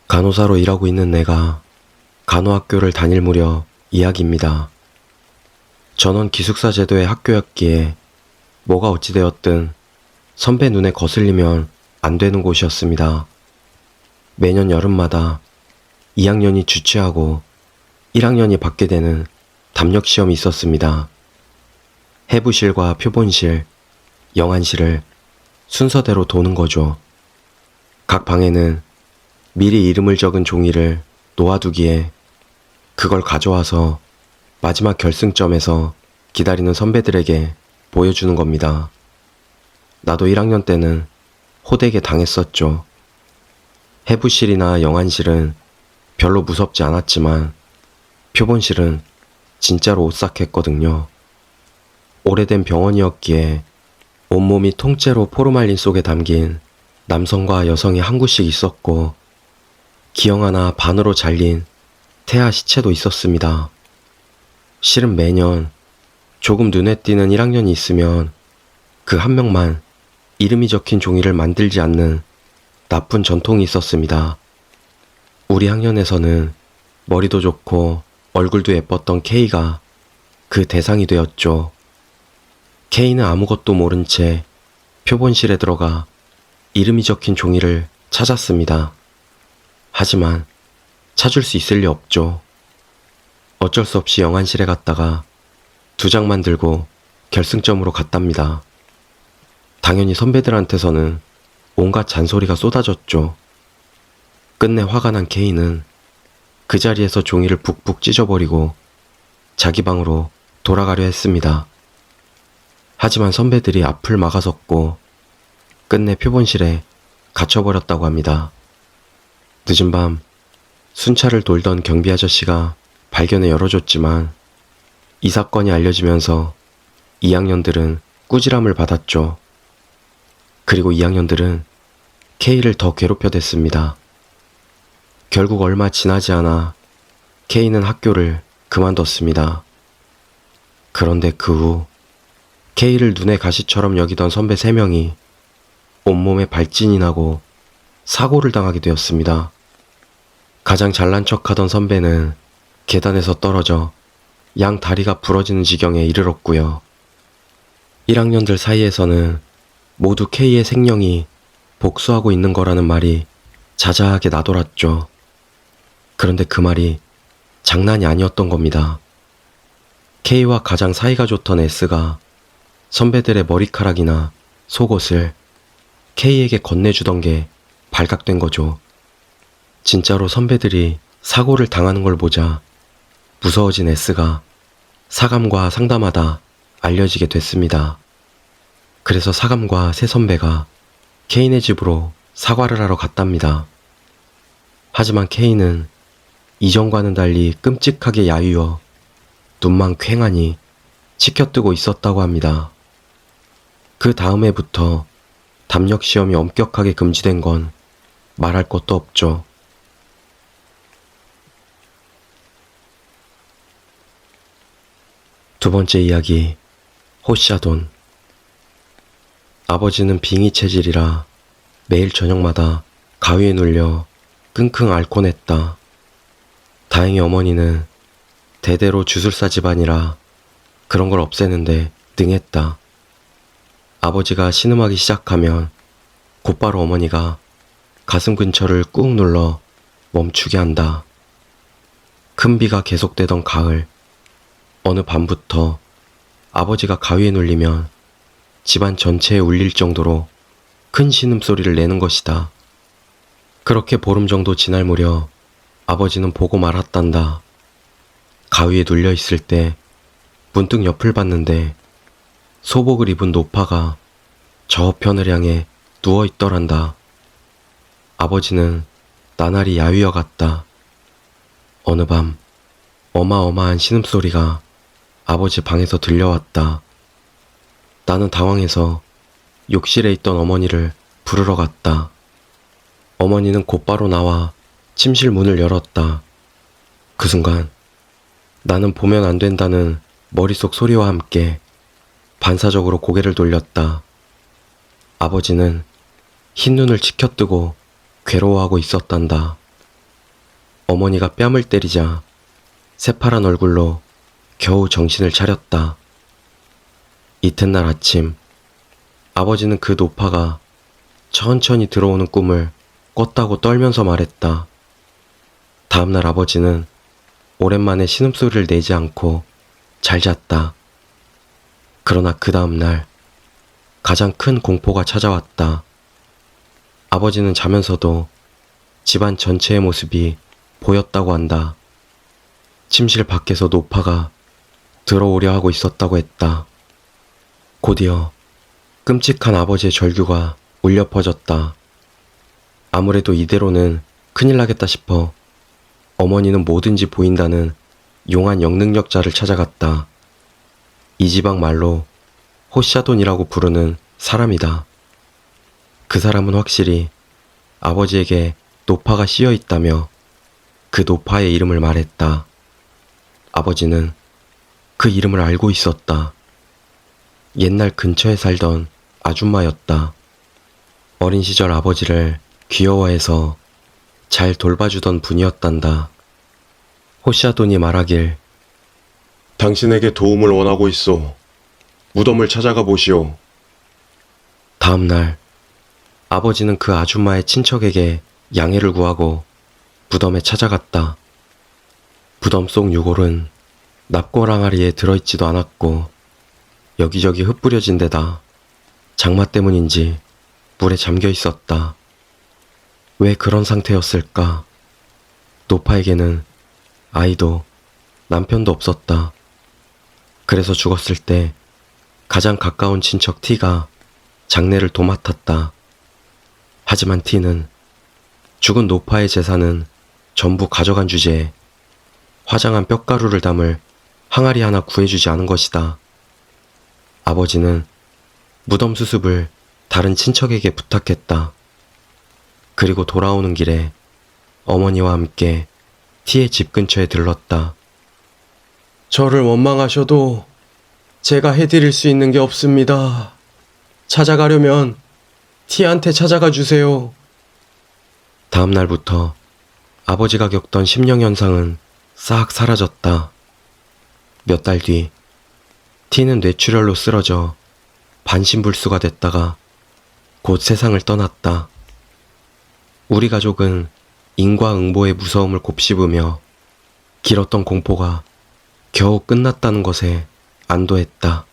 간호사로 일하고 있는 내가 간호학교를 다닐 무렵 이야기입니다. 전원 기숙사 제도의 학교였기에 뭐가 어찌되었든 선배 눈에 거슬리면 안 되는 곳이었습니다. 매년 여름마다 2학년이 주최하고 1학년이 받게 되는 담력시험이 있었습니다. 해부실과 표본실, 영안실을 순서대로 도는 거죠. 각 방에는 미리 이름을 적은 종이를 놓아두기에 그걸 가져와서 마지막 결승점에서 기다리는 선배들에게 보여주는 겁니다. 나도 1학년 때는 호되게 당했었죠. 해부실이나 영안실은 별로 무섭지 않았지만 표본실은 진짜로 오싹했거든요. 오래된 병원이었기에 온몸이 통째로 포르말린 속에 담긴 남성과 여성이 한 구씩 있었고 기형 하나 반으로 잘린 태아 시체도 있었습니다. 실은 매년 조금 눈에 띄는 1학년이 있으면 그 한 명만 이름이 적힌 종이를 만들지 않는 나쁜 전통이 있었습니다. 우리 학년에서는 머리도 좋고 얼굴도 예뻤던 K가 그 대상이 되었죠. K는 아무것도 모른 채 표본실에 들어가 이름이 적힌 종이를 찾았습니다. 하지만 찾을 수 있을 리 없죠. 어쩔 수 없이 영안실에 갔다가 2장만 들고 결승점으로 갔답니다. 당연히 선배들한테서는 온갖 잔소리가 쏟아졌죠. 끝내 화가 난 K는 그 자리에서 종이를 북북 찢어버리고 자기 방으로 돌아가려 했습니다. 하지만 선배들이 앞을 막아섰고 끝내 표본실에 갇혀버렸다고 합니다. 늦은 밤 순찰을 돌던 경비 아저씨가 발견해 열어줬지만 이 사건이 알려지면서 2학년들은 꾸지람을 받았죠. 그리고 2학년들은 K를 더 괴롭혀댔습니다. 결국 얼마 지나지 않아 K는 학교를 그만뒀습니다. 그런데 그 후 K를 눈의 가시처럼 여기던 선배 3명이 온몸에 발진이 나고 사고를 당하게 되었습니다. 가장 잘난 척하던 선배는 계단에서 떨어져 양 다리가 부러지는 지경에 이르렀고요. 1학년들 사이에서는 모두 K의 생명이 복수하고 있는 거라는 말이 자자하게 나돌았죠. 그런데 그 말이 장난이 아니었던 겁니다. K와 가장 사이가 좋던 S가 선배들의 머리카락이나 속옷을 K에게 건네주던 게 발각된 거죠. 진짜로 선배들이 사고를 당하는 걸 보자 무서워진 S가 사감과 상담하다 알려지게 됐습니다. 그래서 사감과 새 선배가 K네 집으로 사과를 하러 갔답니다. 하지만 K는 이전과는 달리 끔찍하게 야위어 눈만 퀭하니 치켜뜨고 있었다고 합니다. 그 다음 해부터 담력시험이 엄격하게 금지된 건 말할 것도 없죠. 두 번째 이야기, 호샤돈. 아버지는 빙의 체질이라 매일 저녁마다 가위에 눌려 끙끙 앓곤 했다. 다행히 어머니는 대대로 주술사 집안이라 그런 걸 없애는데 능했다. 아버지가 신음하기 시작하면 곧바로 어머니가 가슴 근처를 꾹 눌러 멈추게 한다. 큰 비가 계속되던 가을, 어느 밤부터 아버지가 가위에 눌리면 집안 전체에 울릴 정도로 큰 신음소리를 내는 것이다. 그렇게 보름 정도 지날 무렵 아버지는 보고 말았단다. 가위에 눌려 있을 때 문득 옆을 봤는데 소복을 입은 노파가 저편을 향해 누워 있더란다. 아버지는 나날이 야위어 갔다. 어느 밤 어마어마한 신음소리가 아버지 방에서 들려왔다. 나는 당황해서 욕실에 있던 어머니를 부르러 갔다. 어머니는 곧바로 나와 침실 문을 열었다. 그 순간 나는 보면 안 된다는 머릿속 소리와 함께 반사적으로 고개를 돌렸다. 아버지는 흰 눈을 치켜뜨고 괴로워하고 있었단다. 어머니가 뺨을 때리자 새파란 얼굴로 겨우 정신을 차렸다. 이튿날 아침, 아버지는 그 노파가 천천히 들어오는 꿈을 꿨다고 떨면서 말했다. 다음날 아버지는 오랜만에 신음소리를 내지 않고 잘 잤다. 그러나 그 다음날 가장 큰 공포가 찾아왔다. 아버지는 자면서도 집안 전체의 모습이 보였다고 한다. 침실 밖에서 노파가 들어오려 하고 있었다고 했다. 곧이어 끔찍한 아버지의 절규가 울려 퍼졌다. 아무래도 이대로는 큰일 나겠다 싶어 어머니는 뭐든지 보인다는 용한 영능력자를 찾아갔다. 이 지방 말로 호샤돈이라고 부르는 사람이다. 그 사람은 확실히 아버지에게 노파가 씌여 있다며 그 노파의 이름을 말했다. 아버지는 그 이름을 알고 있었다. 옛날 근처에 살던 아줌마였다. 어린 시절 아버지를 귀여워해서 잘 돌봐주던 분이었단다. 호샤돈이 말하길, 당신에게 도움을 원하고 있어. 무덤을 찾아가 보시오. 다음날 아버지는 그 아줌마의 친척에게 양해를 구하고 무덤에 찾아갔다. 무덤 속 유골은 납골 항아리에 들어있지도 않았고 여기저기 흩뿌려진 데다 장마 때문인지 물에 잠겨 있었다. 왜 그런 상태였을까? 노파에게는 아이도 남편도 없었다. 그래서 죽었을 때 가장 가까운 친척 티가 장례를 도맡았다. 하지만 티는 죽은 노파의 재산은 전부 가져간 주제에 화장한 뼈가루를 담을 항아리 하나 구해주지 않은 것이다. 아버지는 무덤 수습을 다른 친척에게 부탁했다. 그리고 돌아오는 길에 어머니와 함께 티의 집 근처에 들렀다. 저를 원망하셔도 제가 해드릴 수 있는 게 없습니다. 찾아가려면 티한테 찾아가 주세요. 다음 날부터 아버지가 겪던 심령현상은 싹 사라졌다. 몇 달 뒤, 티는 뇌출혈로 쓰러져 반신불수가 됐다가 곧 세상을 떠났다. 우리 가족은 인과응보의 무서움을 곱씹으며 길었던 공포가 겨우 끝났다는 것에 안도했다.